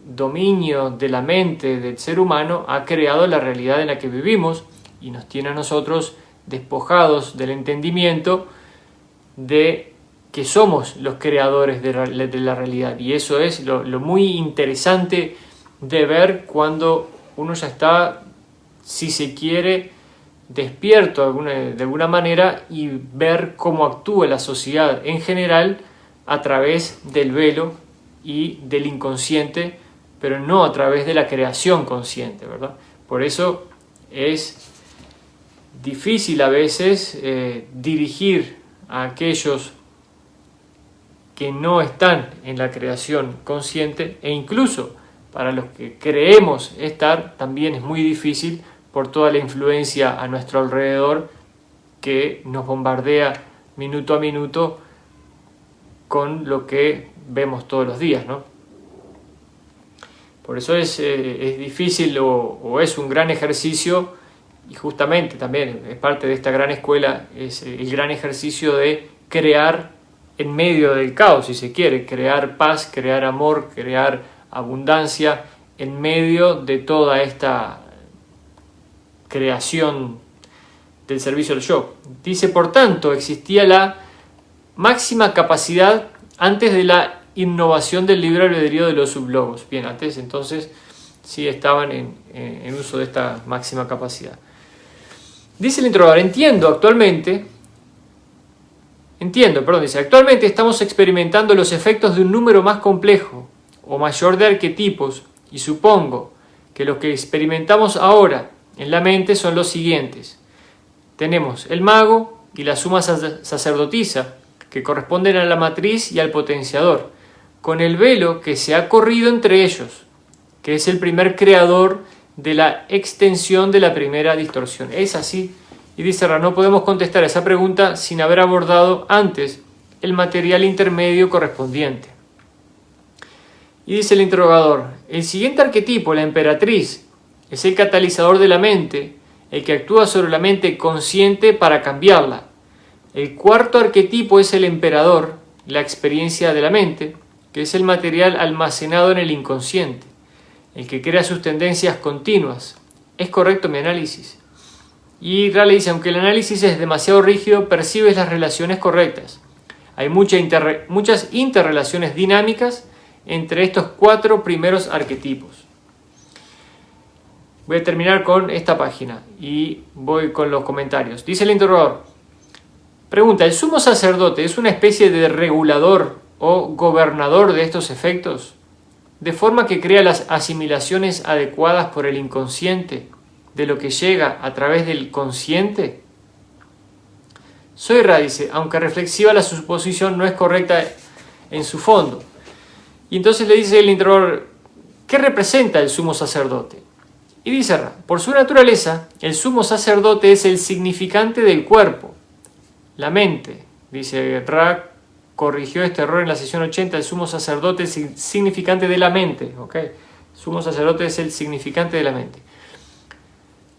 Speaker 1: dominio de la mente del ser humano ha creado la realidad en la que vivimos y nos tiene a nosotros despojados del entendimiento de que somos los creadores de la realidad. Y eso es lo muy interesante de ver cuando uno ya está, si se quiere, despierto de alguna manera, y ver cómo actúa la sociedad en general a través del velo y del inconsciente, pero no a través de la creación consciente, ¿verdad? Por eso es difícil a veces dirigir a aquellos que no están en la creación consciente, e incluso para los que creemos estar, también es muy difícil por toda la influencia a nuestro alrededor que nos bombardea minuto a minuto con lo que vemos todos los días, ¿no? Por eso es difícil o es un gran ejercicio, y justamente también es parte de esta gran escuela, es el gran ejercicio de crear en medio del caos, si se quiere, crear paz, crear amor, crear abundancia en medio de toda esta creación del servicio al yo. Dice, por tanto, existía la máxima capacidad antes de la innovación del libre albedrío de los sublogos. Bien, antes entonces sí estaban en uso de esta máxima capacidad. Dice el introductor, actualmente estamos experimentando los efectos de un número más complejo o mayor de arquetipos, y supongo que lo que experimentamos ahora en la mente son los siguientes. Tenemos el mago y la suma sacerdotisa, que corresponden a la matriz y al potenciador, con el velo que se ha corrido entre ellos, que es el primer creador de la extensión de la primera distorsión. Es así. Y dice, no podemos contestar a esa pregunta sin haber abordado antes el material intermedio correspondiente. Y dice el interrogador, el siguiente arquetipo, la emperatriz, es el catalizador de la mente, el que actúa sobre la mente consciente para cambiarla. El cuarto arquetipo es el emperador, la experiencia de la mente, que es el material almacenado en el inconsciente, el que crea sus tendencias continuas. ¿Es correcto mi análisis? Y Raleigh dice, aunque el análisis es demasiado rígido, percibes las relaciones correctas. Hay muchas interrelaciones dinámicas entre estos cuatro primeros arquetipos. Voy a terminar con esta página y voy con los comentarios. Dice el interrogador, pregunta, ¿el sumo sacerdote es una especie de regulador o gobernador de estos efectos, de forma que crea las asimilaciones adecuadas por el inconsciente de lo que llega a través del consciente? Soyra dice, aunque reflexiva, la suposición no es correcta en su fondo. Y entonces le dice el interrogador, ¿qué representa el sumo sacerdote? Y dice Ra, por su naturaleza, el sumo sacerdote es el significante del cuerpo, la mente. Dice Ra, corrigió este error en la sesión 80, el sumo sacerdote es el significante de la mente. ¿Okay? El sumo sacerdote es el significante de la mente.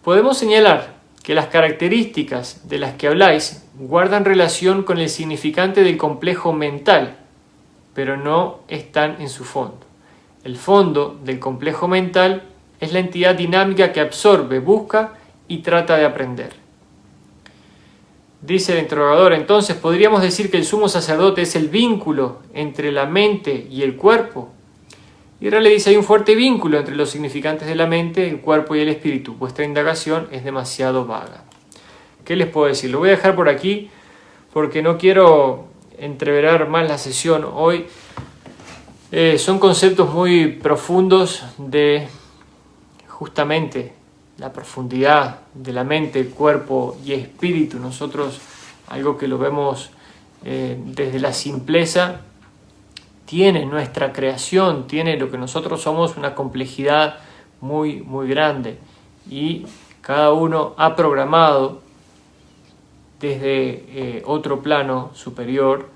Speaker 1: Podemos señalar que las características de las que habláis guardan relación con el significante del complejo mental, pero no están en su fondo. El fondo del complejo mental es la entidad dinámica que absorbe, busca y trata de aprender. Dice el interrogador, entonces, ¿podríamos decir que el sumo sacerdote es el vínculo entre la mente y el cuerpo? Y Ra le dice, hay un fuerte vínculo entre los significantes de la mente, el cuerpo y el espíritu. Vuestra indagación es demasiado vaga. ¿Qué les puedo decir? Lo voy a dejar por aquí porque no quiero entreverar más la sesión hoy. Son conceptos muy profundos de justamente la profundidad de la mente, cuerpo y espíritu. Nosotros, algo que lo vemos desde la simpleza, tiene nuestra creación, tiene lo que nosotros somos, una complejidad muy, muy grande. Y cada uno ha programado desde otro plano superior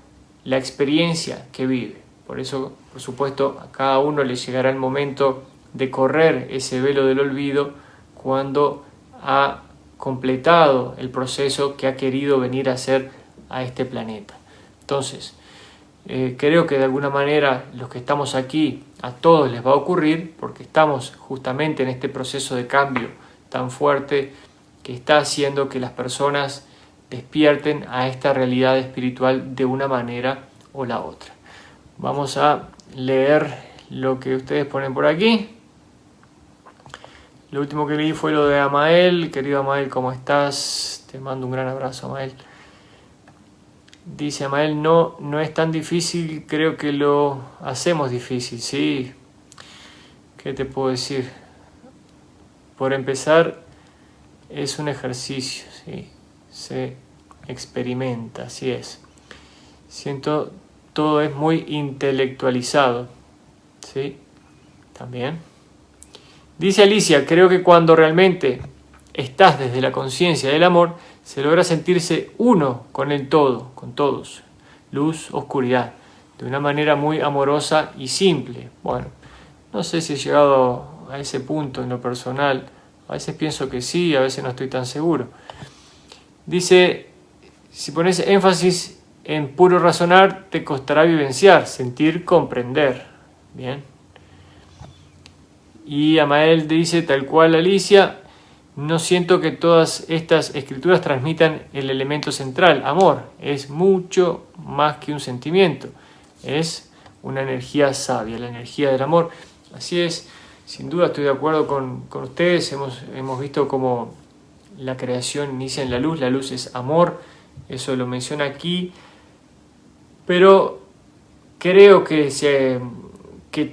Speaker 1: la experiencia que vive. Por eso, por supuesto, a cada uno le llegará el momento de correr ese velo del olvido cuando ha completado el proceso que ha querido venir a hacer a este planeta. Entonces, creo que de alguna manera los que estamos aquí, a todos les va a ocurrir, porque estamos justamente en este proceso de cambio tan fuerte que está haciendo que las personas despierten a esta realidad espiritual de una manera o la otra. Vamos a leer lo que ustedes ponen por aquí. Lo último que leí fue lo de Amael. Querido Amael, ¿cómo estás? Te mando un gran abrazo, Amael. Dice Amael, no es tan difícil, creo que lo hacemos difícil, sí. ¿Qué te puedo decir? Por empezar, es un ejercicio, sí. Se experimenta, así es. Siento, todo es muy intelectualizado, ¿sí? También. Dice Alicia, creo que cuando realmente estás desde la conciencia del amor, se logra sentirse uno con el todo, con todos, luz, oscuridad, de una manera muy amorosa y simple. Bueno, no sé si he llegado a ese punto en lo personal, a veces pienso que sí, a veces no estoy tan seguro. Dice, si pones énfasis en puro razonar, te costará vivenciar, sentir, comprender. Bien. Y Amael dice, tal cual Alicia, no siento que todas estas escrituras transmitan el elemento central, amor. Es mucho más que un sentimiento, es una energía sabia, la energía del amor. Así es, sin duda estoy de acuerdo con ustedes, hemos visto cómo la creación inicia en la luz es amor, eso lo menciona aquí, pero creo que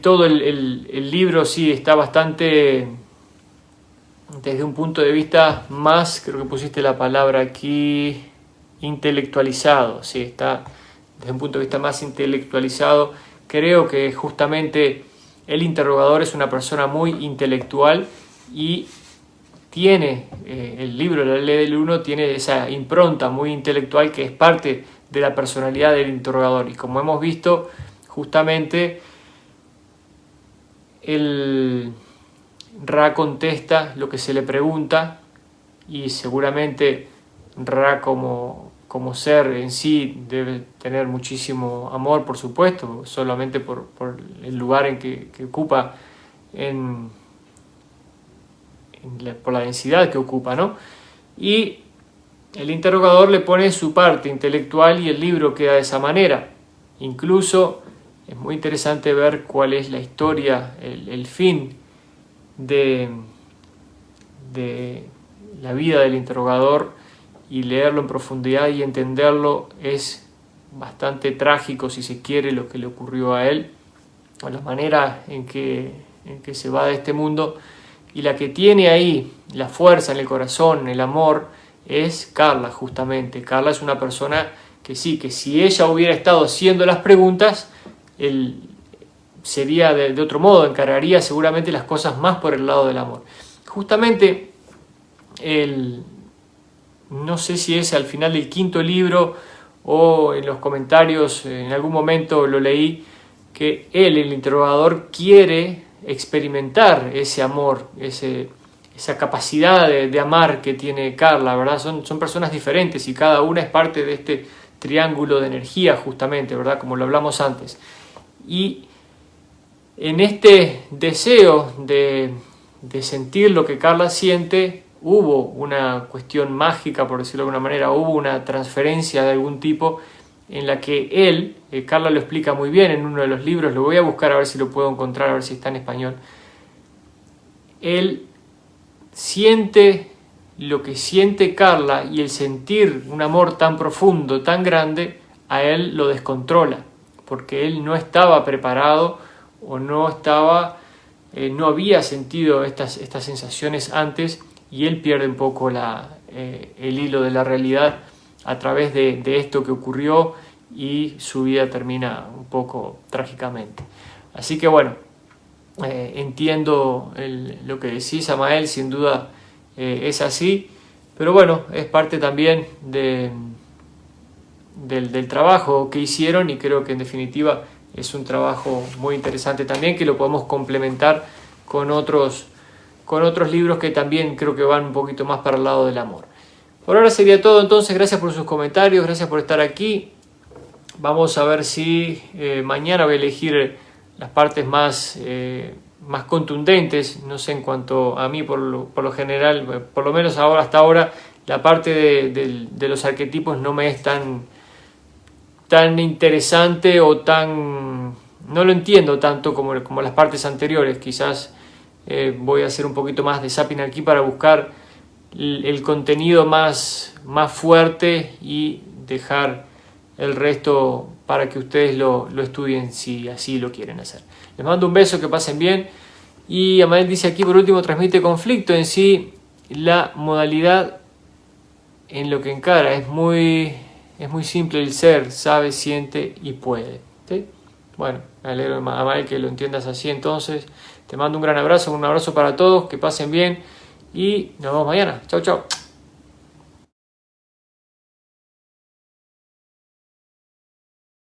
Speaker 1: todo el libro sí está bastante, desde un punto de vista más, creo que pusiste la palabra aquí, intelectualizado, sí, está desde un punto de vista más intelectualizado. Creo que justamente el interrogador es una persona muy intelectual y tiene, el libro La Ley del Uno tiene esa impronta muy intelectual que es parte de la personalidad del interrogador. Y como hemos visto, justamente el Ra contesta lo que se le pregunta y seguramente Ra como ser en sí debe tener muchísimo amor, por supuesto, solamente por el lugar en que ocupa, por la densidad que ocupa, ¿no? Y el interrogador le pone su parte intelectual y el libro queda de esa manera. Incluso es muy interesante ver cuál es la historia, el fin de la vida del interrogador, y leerlo en profundidad y entenderlo es bastante trágico, si se quiere, lo que le ocurrió a él, o la manera en que se va de este mundo. Y la que tiene ahí la fuerza en el corazón, el amor, es Carla, justamente. Carla es una persona que sí, que si ella hubiera estado haciendo las preguntas, él sería de otro modo, encararía seguramente las cosas más por el lado del amor. Justamente, no sé si es al final del quinto libro o en los comentarios, en algún momento lo leí, que él, el interrogador, quiere experimentar ese amor, esa capacidad de amar que tiene Carla, ¿verdad? Son personas diferentes y cada una es parte de este triángulo de energía, justamente, ¿verdad? Como lo hablamos antes. Y en este deseo de sentir lo que Carla siente, hubo una cuestión mágica, por decirlo de alguna manera, hubo una transferencia de algún tipo en la que él, Carla lo explica muy bien en uno de los libros, lo voy a buscar a ver si lo puedo encontrar, a ver si está en español. Él siente lo que siente Carla y el sentir un amor tan profundo, tan grande, a él lo descontrola, porque él no estaba preparado o no había sentido estas sensaciones antes, y él pierde un poco el hilo de la realidad a través de esto que ocurrió, y su vida termina un poco trágicamente. Así que bueno, entiendo lo que decís, Amael, sin duda es así, pero bueno, es parte también del trabajo que hicieron, y creo que en definitiva es un trabajo muy interesante también, que lo podemos complementar con otros libros que también creo que van un poquito más para el lado del amor. Por ahora sería todo, entonces gracias por sus comentarios, gracias por estar aquí. Vamos a ver si mañana voy a elegir las partes más contundentes. No sé, en cuanto a mí, por lo general, por lo menos hasta ahora, la parte de los arquetipos no me es tan interesante o no lo entiendo tanto como las partes anteriores. Quizás voy a hacer un poquito más de zapping aquí para buscar el contenido más fuerte y dejar el resto para que ustedes lo estudien si así lo quieren hacer. Les mando un beso, que pasen bien. Y Amael dice aquí, por último, transmite conflicto en sí, la modalidad en lo que encara. Es muy simple el ser, sabe, siente y puede. ¿Sí? Bueno, me alegro, Amael, que lo entiendas así. Entonces, te mando un gran abrazo, un abrazo para todos, que pasen bien y nos vemos mañana. Chau, chau.